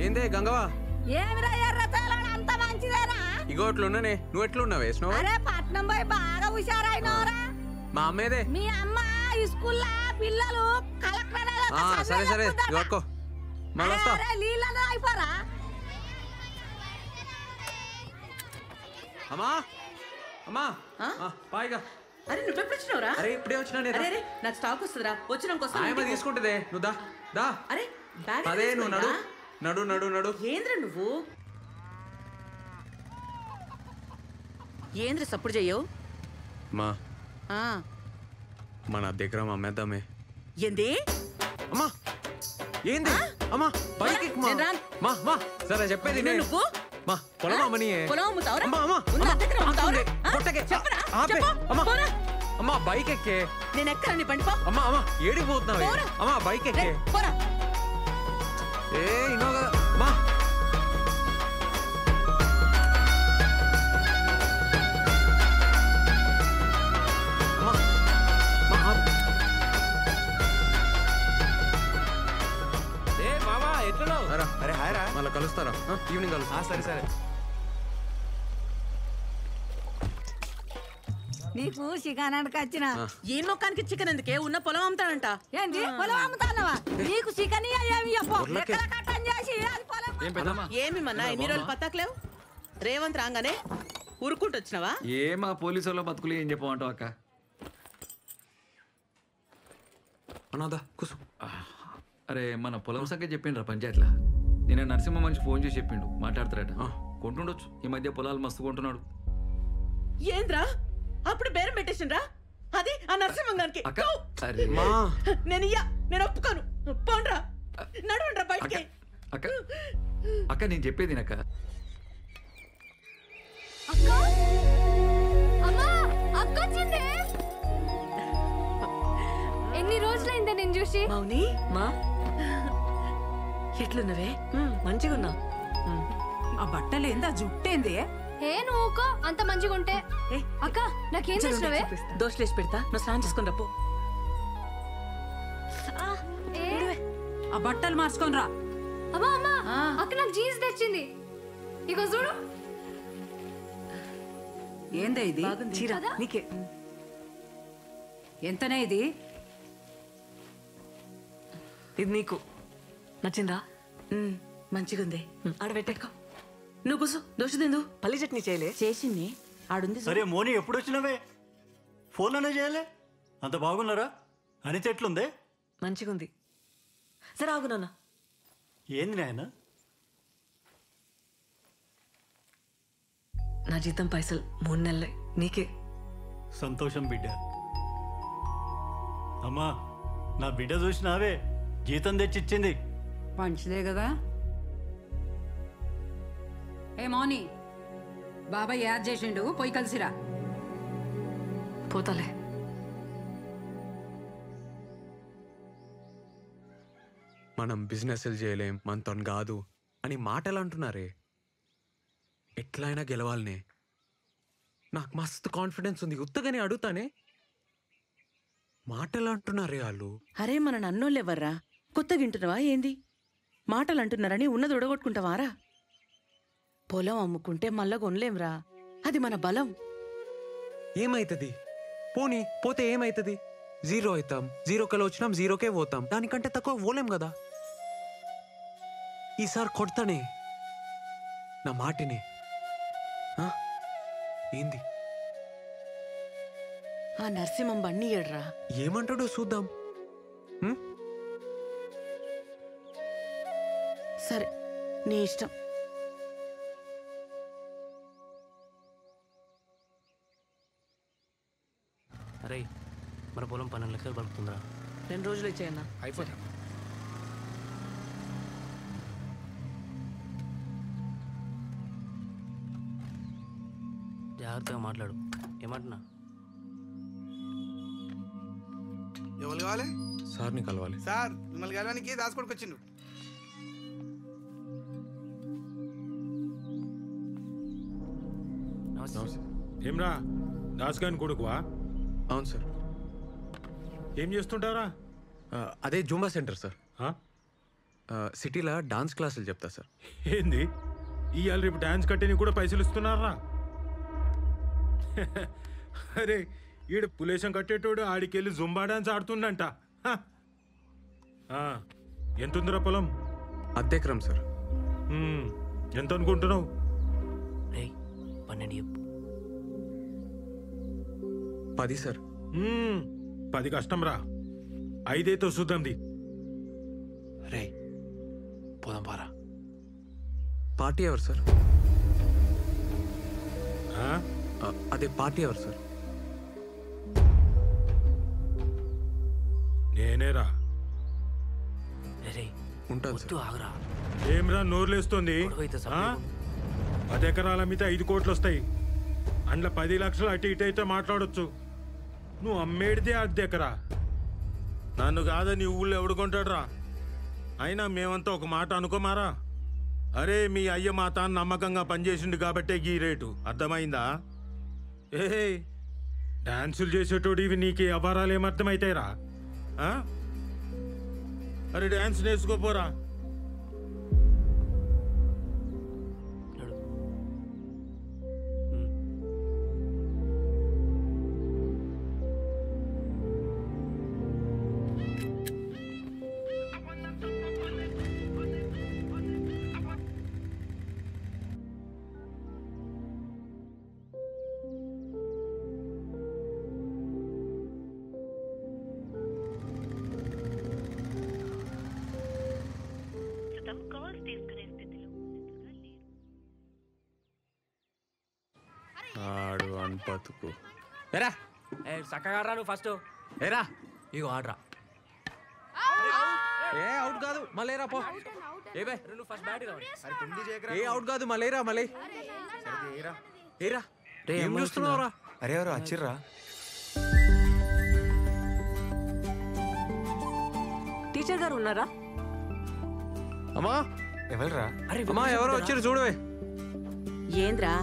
ఏందే గంగవా? ఏమిరా ఎర్రచాలడు అంత మంచిదేనా? ఇగో అట్లున్నానే. నువ్వు ఎట్లున్నావు వేసినావు? అరే పట్నం పోయి బాగా హుషారైనవరా. మా అమ్మేదే. మీ అమ్మ స్కూల్లో పిల్లలు కలెక్టర్. సరే సరే ఇగో మళ్ళీ వస్తా. నీళ్ళలో అయిపోరా. అమ్మా అమ్మా పాయిగా. అరే నువ్వు ఎప్పుడు వచ్చినావురా? అరే ఇప్పుడే వచ్చినా. అరే నాకు స్టాక్ వస్తుందిరా. వచ్చినాక తీసుకుంటుందే. నువ్వు దా దా. అరే అదే నువ్వు నడు నడు నడు నడు. ఏంద్ర నువ్వు ఏంద్ర సప్పుడు చెయ్యవు? మా మన దగ్గర అమ్మేద్దామే. ఏంది? అమ్మా ఏంది? అమ్మా బైక్ మా సరే చెప్పేది నువ్వు. మా పొలం అమ్మని. పొలం అమ్ముతావురా? అమ్మా బైక్ ఎక్కే. నేను ఎక్కరా బండి? అమ్మా అమ్మా ఏడికి పోతున్నావు? అమ్మా బైక్ ఎక్కే. ఏ ఇన్నో కదా మా. అరే హాయరా. మళ్ళీ కలుస్తారా? ఈవినింగ్ కలుస్తా. సరే సరే. నీకు చికెన్ అనక వచ్చిన. ఈ మొక్కానికి చికెన్ ఎందుకే? ఉన్న పొలం అమ్ముతాడంట. ఏంటి పొలం అమ్ముతానవా? నీకు చికెన్ ఏమి మన్నా ఎన్ని రోజులు పత్తాకలేవు? రేవంత్ రాగానే ఉరుక్కుంటూ వచ్చినావా? మా పోలీసు వాళ్ళ బతుకులు ఏం చెప్పమంటావు అక్క? అనాదా కూసు. అరే మన పొలం సంగతి చెప్పిండ్రా పంచాయతీలా. నేను నరసింహ మనిషి ఫోన్ చేసి చెప్పిండు, మాట్లాడతారట. కొంటుండొచ్చు, ఈ మధ్య పొలాలు మస్తు కొంటున్నాడు. ఏంద్రా అప్పుడు బేరం పెట్టేసిండ్రా? అది ఆ నరసింహంగానికి. నేను ఒప్పుకోను. పోండ్రా, నడవండ్రా బయటికి. అక్క అక్క నేను చెప్పేది అక్క. ఎన్ని రోజులైందే నేను చూసి. మౌని మా ఎట్లున్నవే? మంచిగున్నా. ఆ బట్టలు ఏందా జుట్టేంది? ఏ నువ్వుకో అంత మంచిగా ఉంటే. అక్క నాకేం చేసినవే? దోశలేసి పెడతా, నువ్వు స్నానం చేసుకుని రప్పు. ఆ బట్టలు మార్చుకొని రా. అమ్మా అమ్మా అక్క నాకు జీన్స్ తెచ్చింది. ఇగో చూడు. ఏందే ఇది? నీకే ఎంతనే ఇది? ఇది నీకు నచ్చిందా? మంచిగుంది. ఆడబెట్టేకో. నువ్వు కూసు. దోశ తిందు. పల్లి చట్నీ చేయలే? చేసింది ఆడుంది. సరే మోని ఎప్పుడు వచ్చినవే? ఫోన్లోనే చేయలే? అంత బాగున్నారా? అనిత ఎట్లుందే? మంచిగుంది. సరే ఆగు నాన్న. ఏంది నాయన? నా జీతం పైసలు 3 నెలలే. నీకే. సంతోషం బిడ్డ. అమ్మా నా బిడ్డ చూసినావే, జీతం తెచ్చిచ్చింది. మంచిదే కదా. ఏ మౌని, బాబాయ్ యాడ్ చేసిండు, పోయి కలిసిరా. పోతాలే. మనం బిజినెస్ చేయలేం, మనతో కాదు అని మాటలు అంటున్నారే. ఎట్లయినా గెలవాలనే. నాకు మస్తు కాన్ఫిడెన్స్ ఉంది. ఉత్తగానే అడుగుతానే. మాటలు అంటున్నారే వాళ్ళు. అరే మన నన్నోళ్ళు ఎవర్రా? కొత్తగా వింటున్నావా ఏంది? మాటలు అంటున్నారని ఉన్నది ఉడగొట్టుకుంటావారా? పొలం అమ్ముకుంటే మళ్ళా కొనలేంరా. అది మన బలం. ఏమైతుంది? పోనీ పోతే ఏమైతుంది? 0 అవుతాం. 0కెళ్ళి వచ్చినాం, 0కే పోతాం. దానికంటే తక్కువ పోలేం కదా. ఈసారి కొడతానే నా మాటిని. ఏంది? ఆ నరసింహం బండి ఏడ్రా. ఏమంటాడో చూద్దాం. సరే నీ ఇష్టం. అరే మన పొలం 12 లక్షలు పలుకుతుందిరా. 2 రోజులు ఇచ్చేయన్నా. అయిపోతా. జాగ్రత్తగా మాట్లాడు. ఏమంటున్నా? ఎవరు కావాలి? సార్ని కలవాలి. సార్ మిమ్మల్ని కలవడానికి దాచుకోడికి వచ్చిండు. ఏమ్రా దాసుగాని కొడుకువా? అవును సార్. ఏం చేస్తుంటారా? అదే జూంబా సెంటర్ సార్. సిటీలో డాన్స్ క్లాసులు చెప్తా సార్. ఏంది ఇవాళ రేపు డాన్స్ కట్టేని కూడా పైసలు ఇస్తున్నారా? అరే ఈడ పులేశం కట్టేటోడు ఆడికెళ్ళి జుంబా డాన్స్ ఆడుతుండంట. హ. ఆ, ఎంతుందిరా పొలం? అద్దెకరం సార్. ఎంత అనుకుంటున్నావు? రే 12 చెప్పు. 10 సార్. 10 కష్టం రా, 5 చూద్దాంది. రే పోదాం పారా. పార్టీ ఎవరు సార్? ఆ? అదే పార్టీ ఎవరు సార్? నేనేరా. రే ఉంటాను వద్దు సార్. ఆగరా. ఏమ్రా నోర్లేస్తుంది? గొడవైతే ఆ? సపరేట్ 10 ఎకరాల మీద 5 కోట్లు వస్తాయి. అందులో 10 లక్షలు అటు ఇటు అయితే మాట్లాడొచ్చు. నువ్వు అమ్మేడితే 10 ఎకరా. నన్ను కాదని ఊళ్ళో ఎవడు కొంటాడు రా? అయినా మేమంతా ఒక మాట అనుకోమారా. అరే మీ అయ్య మా తాను నమ్మకంగా పనిచేసిండు కాబట్టే ఈ రేటు. అర్థమైందా? ఏ డాన్సులు చేసేటోడు ఇవి నీకు అపారాలు ఏమర్థమవుతాయిరా? అరే డాన్స్ నేర్చుకోపోరా. ఆడు అన్పతుకు ఎరా చక్కగా రా నువ్వు ఫస్ట్. ఏరా. ఇగో ఆడరా. ఏ అవుట్ కాదు మళ్ళీరా పో. ఏ బే నువ్వు ఫస్ట్ బ్యాట్ రావాలి. ఏ అవుట్ కాదు మళ్ళీరా మళ్ళీ. ఏరా ఏం చూస్తున్నావురా? అరే ఎవరు వచ్చిర్రా? టీచర్ గారు ఉన్నారా? అమ్మా ఎవరురా? అమ్మా ఎవరో వచ్చారు చూడవే. ఏంద్రా?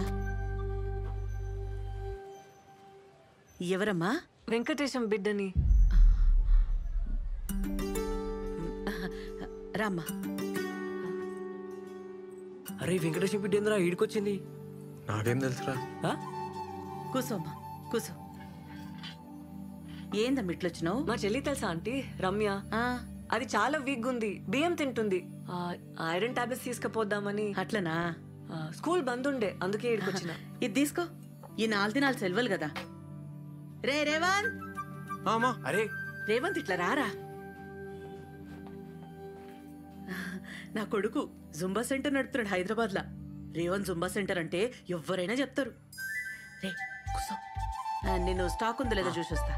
ఎవరమ్మా? వెంకటేశం బిడ్డని. రామ్మా. అరే వెంకటేశ్వర బిడ్డ ఏంద్రా ఈడికొచ్చింది? నాకేం తెలుసురా? కూసోమ్మా కూసో. ఏందమ్మ ఇట్లొచ్చినావు? మా చెల్లి తెలుసా ఆంటీ రమ్య? అది చాలా వీక్ ఉంది, బియ్యం తింటుంది. ఐరన్ టాబ్లెట్స్ తీసుకుపోద్దామని. అట్లనా? స్కూల్ బంద్ ఉండే అందుకే ఈడికొచ్చిన. ఇది తీసుకో. ఈ 4 దినాలు సెలవులు కదా. రే రేవంత్. అరే రేవంత్ ఇట్లా రారా. నా కొడుకు జుంబా సెంటర్ నడుపుతున్నాడు హైదరాబాద్ లా. రేవంత్ జుంబా సెంటర్ అంటే ఎవరైనా చెప్తారు. రే కూసో. నేను స్టాక్ ఉందో లేదో చూసి వస్తా.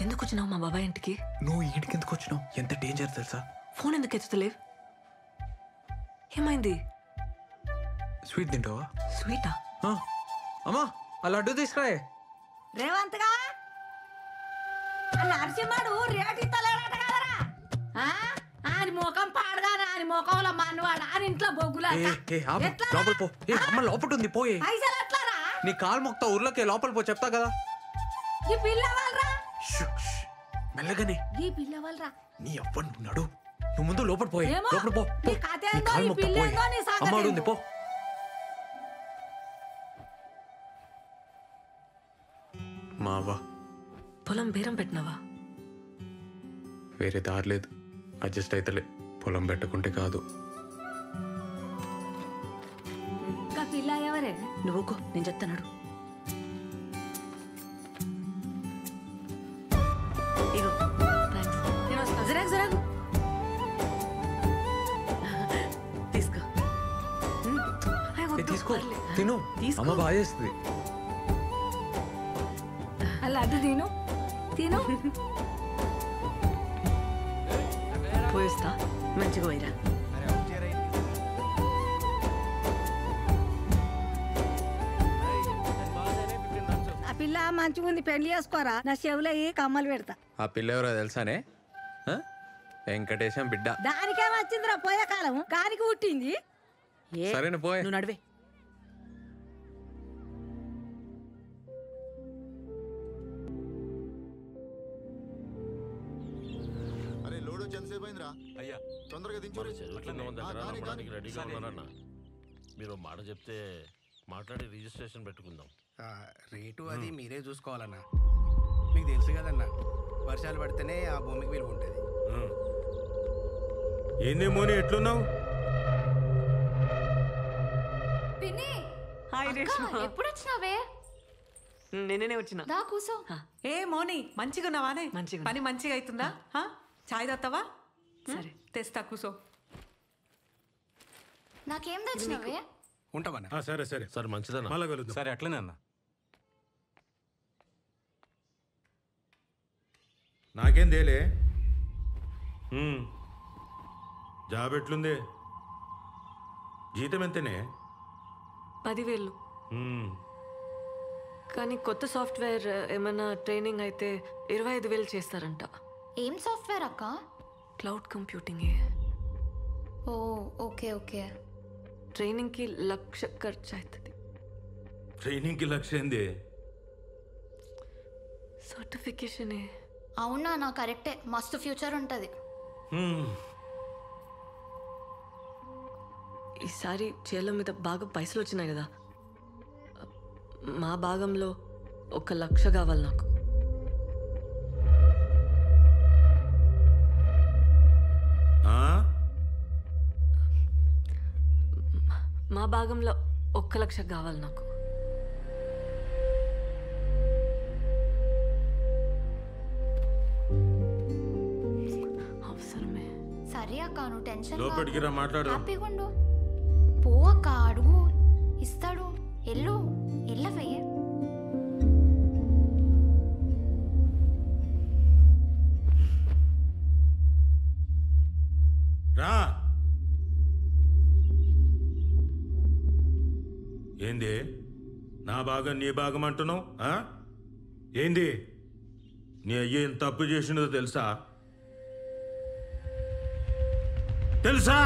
ఎందుకు వచ్చినావు మా బాబాయ్ ఇంటికి? నువ్వు ఈడికి ఎందుకు వచ్చినావు? ఎంత డేంజర్ తెలుసా? ఫోన్ ఎందుకు ఎత్తుతలేవు? ఏమైంది? స్వీట్ తింటావా? స్వీటా? అమ్మా ఆ లడ్డు తీసుకురాయే. రేవంత్ గా నరసింహడు రేటు ఇస్తలేడట కదరా. ఆయన ముఖం పాడగానే ఆయన ముఖంలో మనవాడు ఆయన ఇంట్లో బొగ్గులా. లోపల పో. అమ్మ లోపల ఉంది పోయే. పైసలు ఎట్లారా? నీ కాలు మొక్తా ఊర్లోకి లోపల పో. చెప్తా కదా. ఈ పిల్ల వాళ్ళరా? మెల్లగానే. ఈ పిల్ల వాళ్ళరా? నీ అవ్వను నడు. నువ్వు ముందు లోపల పోయే. ఏమో, లోపల పో. నీ కథ ఏందో, ఈ పిల్ల ఏందో, నీ సంగతి అమ్మాడు ఉంది ఏందో. పో. మావా పొలం బేరం పెట్టినావా? వేరే దారి లేదు. అడ్జస్ట్ అయితలే. పొలం పెట్టుకుంటే కాదు. ఇంకా పిల్ల ఎవరే? నువ్వుకో నేను చెప్తాను. ఇగో జరాగు జరాగు తీసుకో. తీసుకో తిను. అమ్మ బాగా చేస్తుంది. అలా అడ్డు తిను తిను. పోయిస్తా. మంచిగా పోయిరా. ఆ పిల్ల మంచిగా ఉంది, పెళ్లి చేసుకోరా. నా చెవులో కమ్మలు పెడతా. ఆ పిల్ల ఎవరో తెలుసానే? వెంకటేశం బిడ్డ. దానికేమొచ్చిందిరా పోయే కాలం, కానికి పుట్టింది. సరేనా పోయే. నువ్వు నడివే. ఎంతసేపు అయిందిరా? అయ్యా తొందరగా దించు. రెడీగా ఉన్నారన్న. మీరు మాట చెప్తే మాట్లాడి రిజిస్ట్రేషన్ పెట్టుకుందాం. రేటు అది మీరే చూసుకోవాలన్నా. మీకు తెలుసు కదన్నా, వర్షాలు పడితేనే ఆ భూమికి విలువ ఉంటుంది. ఏంది మోని ఎట్లున్నావు? పిన్ని హాయ్ రేష్మా. ఎప్పుడు వచ్చినావే? నేనే వచ్చిన. దా కూసో. ఏ మోని మంచిగా ఉన్నావానే? మంచిగా పని మంచిగా అవుతుందా? చాయ్ తాగుతావా? సరే తెస్తా కూసో. నాకేం తెచ్చినావే? ఉంటామన్నా. సరే సరే సరే మంచిదన్నా. మళ్ళా కలుద్దాం. సరే అట్లనే అన్న. నాకేం తేలే. జాబ్ ఎట్లుంది? జీతం ఎంతనే? 10,000. కానీ కొత్త సాఫ్ట్వేర్ ఏమైనా ట్రైనింగ్ అయితే 25,000 చేస్తారంట. ఏం సాఫ్ట్వేర్ అక్క? Cloud computing. Oh okay okay. ట్రైనింగ్కి 1,00,000 ఖర్చు అవుతుంది. ట్రైనింగ్కి 1,00,000 ఏంది? సర్టిఫికేషనే. అవునా? నా కరెక్టే, మస్తు ఫ్యూచర్ ఉంటుంది. ఈసారి చేల మీద బాగా పైసలు వచ్చినాయి కదా, మా భాగంలో 1,00,000 కావాలి నాకు. మా భాగంలో 1,00,000 కావాలి నాకు. అవసరమే. సరే అక్క, నువ్వు టెన్షన్ లోపలికి రా, మాట్లాడు. హ్యాపీగా ఉండు. పో అక్క, అడుగు, ఇస్తాడు. ఎల్లు ఎల్లవే. రా. ఏంది నా భాగం నీ భాగం అంటున్నావు? ఏంది నీ అయ్య ఏం తప్పు చేసినదో తెలుసా? తెలుసా?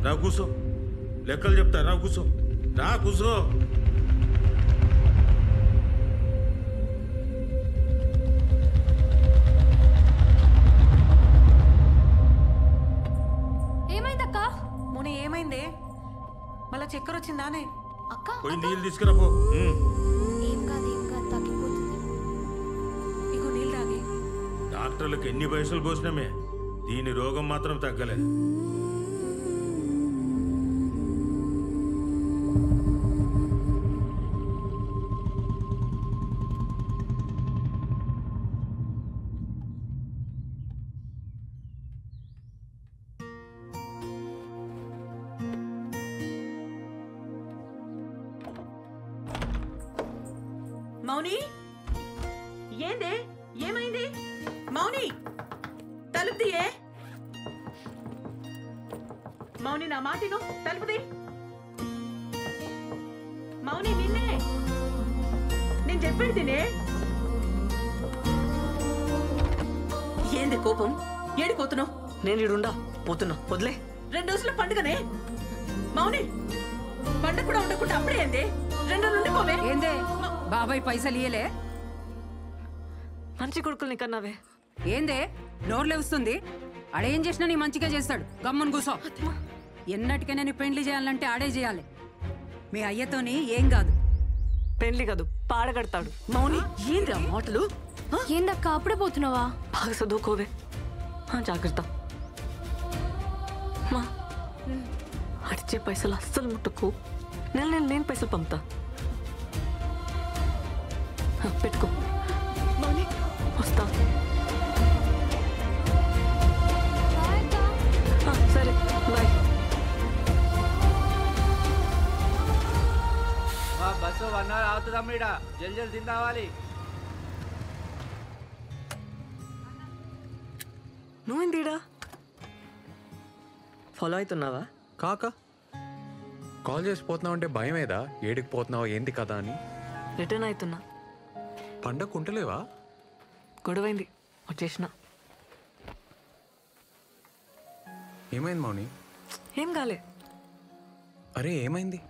రా కూసో, లెక్కలు చెప్తా. రా కూసో, రా కూసో. ఏమైందక్క? మోని ఏమైందే? మళ్ళా చక్కెర వచ్చిందానే? అక్క పోయి నీళ్ళు తీసుకురా పో. ఏం కాదు ఏం కాదు, తగ్గిపోతుంది. ఇగో నీళ్ళు తాగి. డాక్టర్లకు ఎన్ని పైసలు పోసినామే, దీని రోగం మాత్రం తగ్గలే. మౌని, ఏందే? ఏమైంది? మౌని, తలుపు తీయే. మౌని, నా మాటిను, తలుపు తీ. మౌని, నిన్నే నేను చెప్పేది తినే. ఏంది కోపం? ఏడిపోతున్నావు? నేను ఇడుండా పోతున్నా, వదిలే. 2 రోజుల పండుగనే మౌని. పండుగ కూడా ఉండకుండా అప్పుడే ఏంది? 2 రోజులు ఉండిపోవే. ఏందే బాబాయ్ పైసలు ఇయ్యలే? మంచి కొడుకుల్ని కన్నావే. ఏందే నోర్లే వస్తుంది? ఆడేం చేసినా నీ మంచిగా చేస్తాడు. గమ్మున కూసో. ఎన్నటికైనా నీ పెండ్లి చేయాలంటే ఆడే చేయాలి. మీ అయ్యతోని ఏం కాదు. పెళ్లి కాదు, పాడగడతాడు. మౌని, ఏంది ఆ మాటలు? ఏందక్క అప్పుడే పోతున్నావా? బాగా చదువుకోవే. జాగ్రత్త. మా అడిచే పైసలు అస్సలు ముట్టుకు. నేను పైసలు పంపుతా. పెట్టుకో. మౌని, వస్తా. సరే, బాయ్. Bus 1 hour అవుతుందమ్మ. ఇడ జల్ జల్ తిందావాలి. నువ్వేందిడా? ఫాలో అవుతున్నావా? కాక కాల్ చేసి పోతున్నావు అంటే భయమేదా? ఏడికి పోతున్నావు ఏంది కదా అని. రిటర్న్ అవుతున్నా. పండగ ఉంటలేవా? గొడవైంది, వచ్చేసిన. ఏమైంది మౌని? ఏం కాలే. అరే ఏమైంది?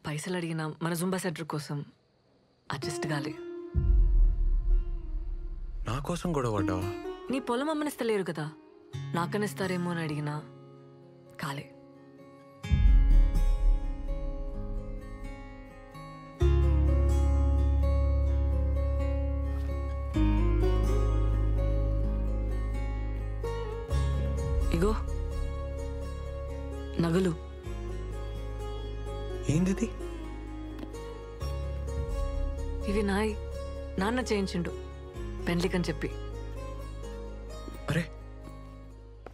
పైసలు అడిగినా మన జుంబా సెంటర్ కోసం అడ్జస్ట్ కాలే. నా కోసం గొడవ పడ్డావా? నీ పొలం అమ్మనిస్తలేరు కదా, నాకనిస్తారేమో అని అడిగినా కాలే. ఇగో నగలు. ఏంది? ఇవి నాన్న చేయించిండు పెండ్లికని చెప్పి. అరే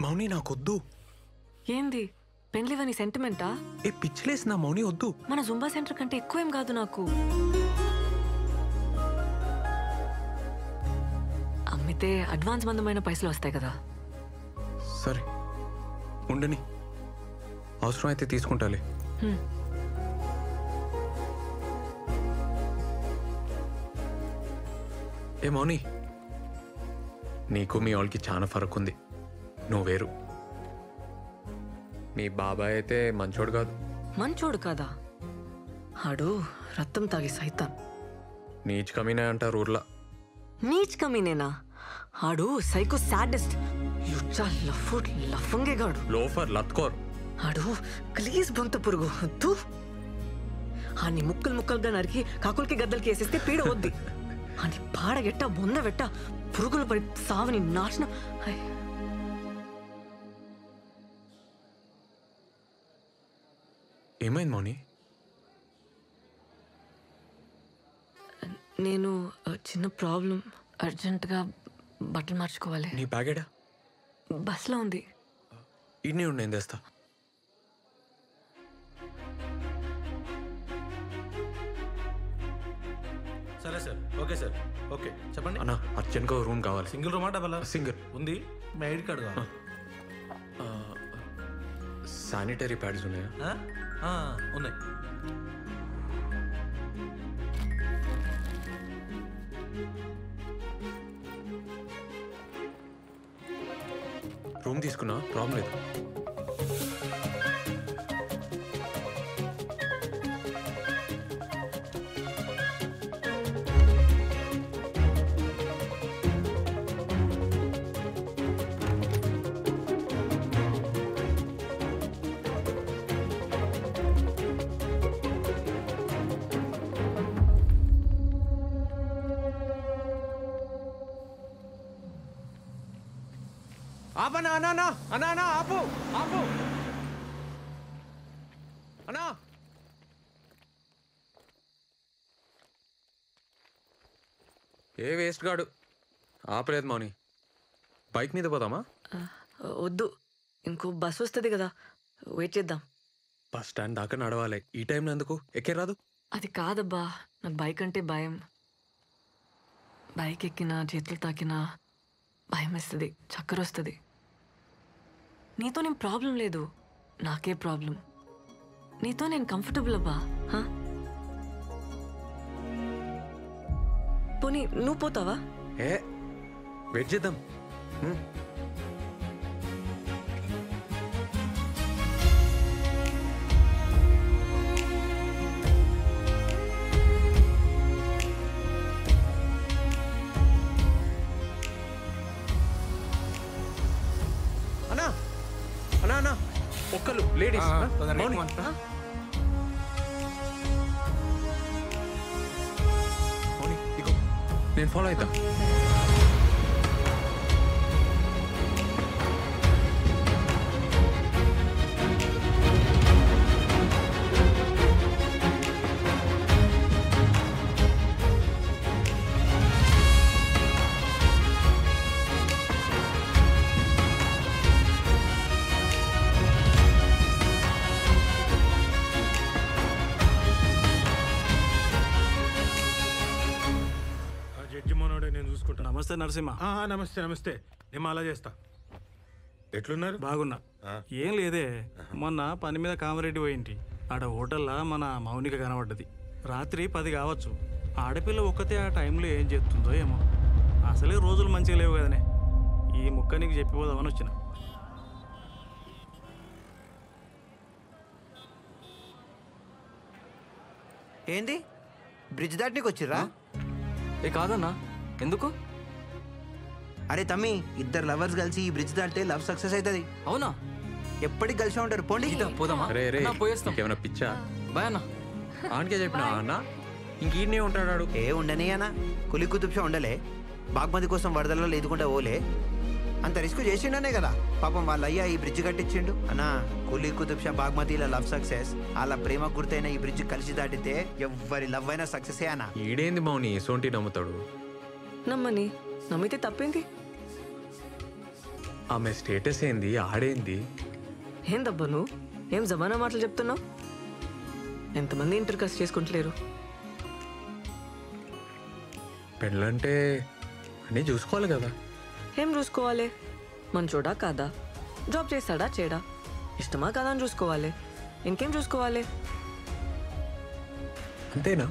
మౌని నాకొద్దు. ఏంది పెండ్లివని సెంటిమెంటా? ఏ పిచ్చిలేసి నా మౌని వద్దు. మన జుంబా సెంటర్ కంటే ఎక్కువేం కాదు నాకు. అమ్మితే అడ్వాన్స్ మందమైన పైసలు వస్తాయి కదా. సరే ఉండని, అవసరం అయితే తీసుకుంటాలే. ఏ మౌని, నీకు మీ వాళ్ళకి చాలా ఫరక్ ఉంది. నువ్వు వేరు. మీ బాబాయ్ అయితే మంచోడు కాదు. మంచోడు కాదా? ఆడు రక్తం తాగి సైతాన్. నీచ్ కమీనే అంటారు ఊర్లా. నీచ్ కమీనేనా? ఆడు సైకో సాడెస్ట్, యుచ్చా లఫంగేగాడు, లోఫర్ లత్కోర్. ఆడు ప్లీజ్ బొంత పురుగు తూ. ఆని ముక్కలు ముక్కలుగా నరికి కాకులకి గద్దలకి వేసేస్తే పీడ వద్ది. అని పాడగెట్ట బొందవెట్ట పురుగులు పడి సావని నాశనం. ఏమైంది మౌని? నేను చిన్న ప్రాబ్లం, అర్జెంటుగా బట్టలు మార్చుకోవాలి. నీ బ్యాగేడా? బస్లో ఉంది. ఇన్ని ఉండి ఏం తెస్తా. సరే సార్, ఓకే సార్, ఓకే చెప్పండి. అన్నా అర్జెంట్గా రూమ్ కావాలి. Single రూమా double? సింగిల్ ఉంది. మీ ఐడి కార్డు కావాలి. శానిటరీ ప్యాడ్స్ ఉన్నాయా? ఉన్నాయి. రూమ్ తీసుకున్నా, ప్రాబ్లం లేదు. ఆపనా అన్నా అన్నా అన్నా అన్నా ఆపు ఆపు అన్నా. ఏ వేస్ట్ గాడు ఆపలేదు మౌని. బైక్ మీద పోదామా? వద్దు, ఇంకో బస్ వస్తుంది కదా, వెయిట్ చేద్దాం. బస్ స్టాండ్ దాకా నడవాలి. ఈ టైంలో ఎందుకు? ఎక్కే రాదు? అది కాదబ్బా, నాకు బైక్ అంటే భయం. బైక్ ఎక్కినా చేతులు తాకినా భయం వేస్తుంది, చక్కెర వస్తుంది. నీతో నేను ప్రాబ్లం లేదు, నాకే ప్రాబ్లం. నీతో నేను కంఫర్టబుల్ అబ్బా. పోనీ నువ్వు పోతావా? ఏ వెయిట్ చేద్దాం. అన్నా అన్నా అన్నా ఒక్కలు లేడీస్. నేను ఫాలో అవుతా. నమస్తే నరసింహ. నమస్తే నమస్తే. నేను అలా చేస్తా. ఎట్లున్నారు? బాగున్నా. ఏం లేదే, మొన్న పని మీద కామరెడ్డి పోయింటి. ఆడ హోటల్లో మన మౌనిక కనబడ్డది. రాత్రి 10 కావచ్చు. ఆడపిల్ల ఒక్కతే ఆ టైంలో ఏం చేస్తుందో ఏమో. అసలే రోజులు మంచిగా లేవు కదనే. ఈ ముక్క నీకు చెప్పిపోదామని వచ్చిన. ఏంది బ్రిడ్జ్ దాటనీకి వచ్చిర్రా? ఏ కాదన్నా, ఎందుకు? అరే తమ్మి, ఇద్దరు లవర్స్ కలిసి ఈ బ్రిడ్జ్ దాటితే లవ్ సక్సెస్ అవుతుంది. అవునా? ఎప్పటికి కలిసి ఉంటారు. పోండి. పోదామా? రే రే పోయేస్తాం. ఏమైనా పిచ్చా? బాయ్ అన్న. ఆనకే చెప్పినా అన్న ఇంకీడనే ఉంటాడు. ఏ ఉండని అన్న, కులి కుతుబ్షా ఉండలే, బాగ్మతి కోసం వరదల్లో లేదుకుంటా ఓలే, అంత రిస్క్ చేసిండనే కదా పాపం వాళ్ళ అయ్యా ఈ బ్రిడ్జ్ కట్టించిండు. అన్నా కులి కుతుబ్షా బాగ్మతిల లవ్ సక్సెస్, వాళ్ళ ప్రేమ గుర్తైన ఈ బ్రిడ్జ్ కలిసి దాటితే ఎవ్వరి లవ్ అయినా సక్సెస్ అన్నా. ఈడేంది మౌని సోంటి నమ్ముతాడు? నమ్మని, నమ్మితే తప్పేంది? ఆమె స్టేటస్ ఏంది, ఆడేంది? ఏం దబ్బా నువ్వు ఏం జమానా మాటలు చెప్తున్నావు? ఎంతమంది ఇంటర్ కాస్ట్ చేసుకుంటలేరు? పెళ్ళంటే అన్నీ చూసుకోవాలి కదా. ఏం చూసుకోవాలి? మంచోడా కాదా, జాబ్ చేస్తాడా చేయడా, ఇష్టమా కాదా అని చూసుకోవాలి. ఇంకేం చూసుకోవాలి? అంతేనా?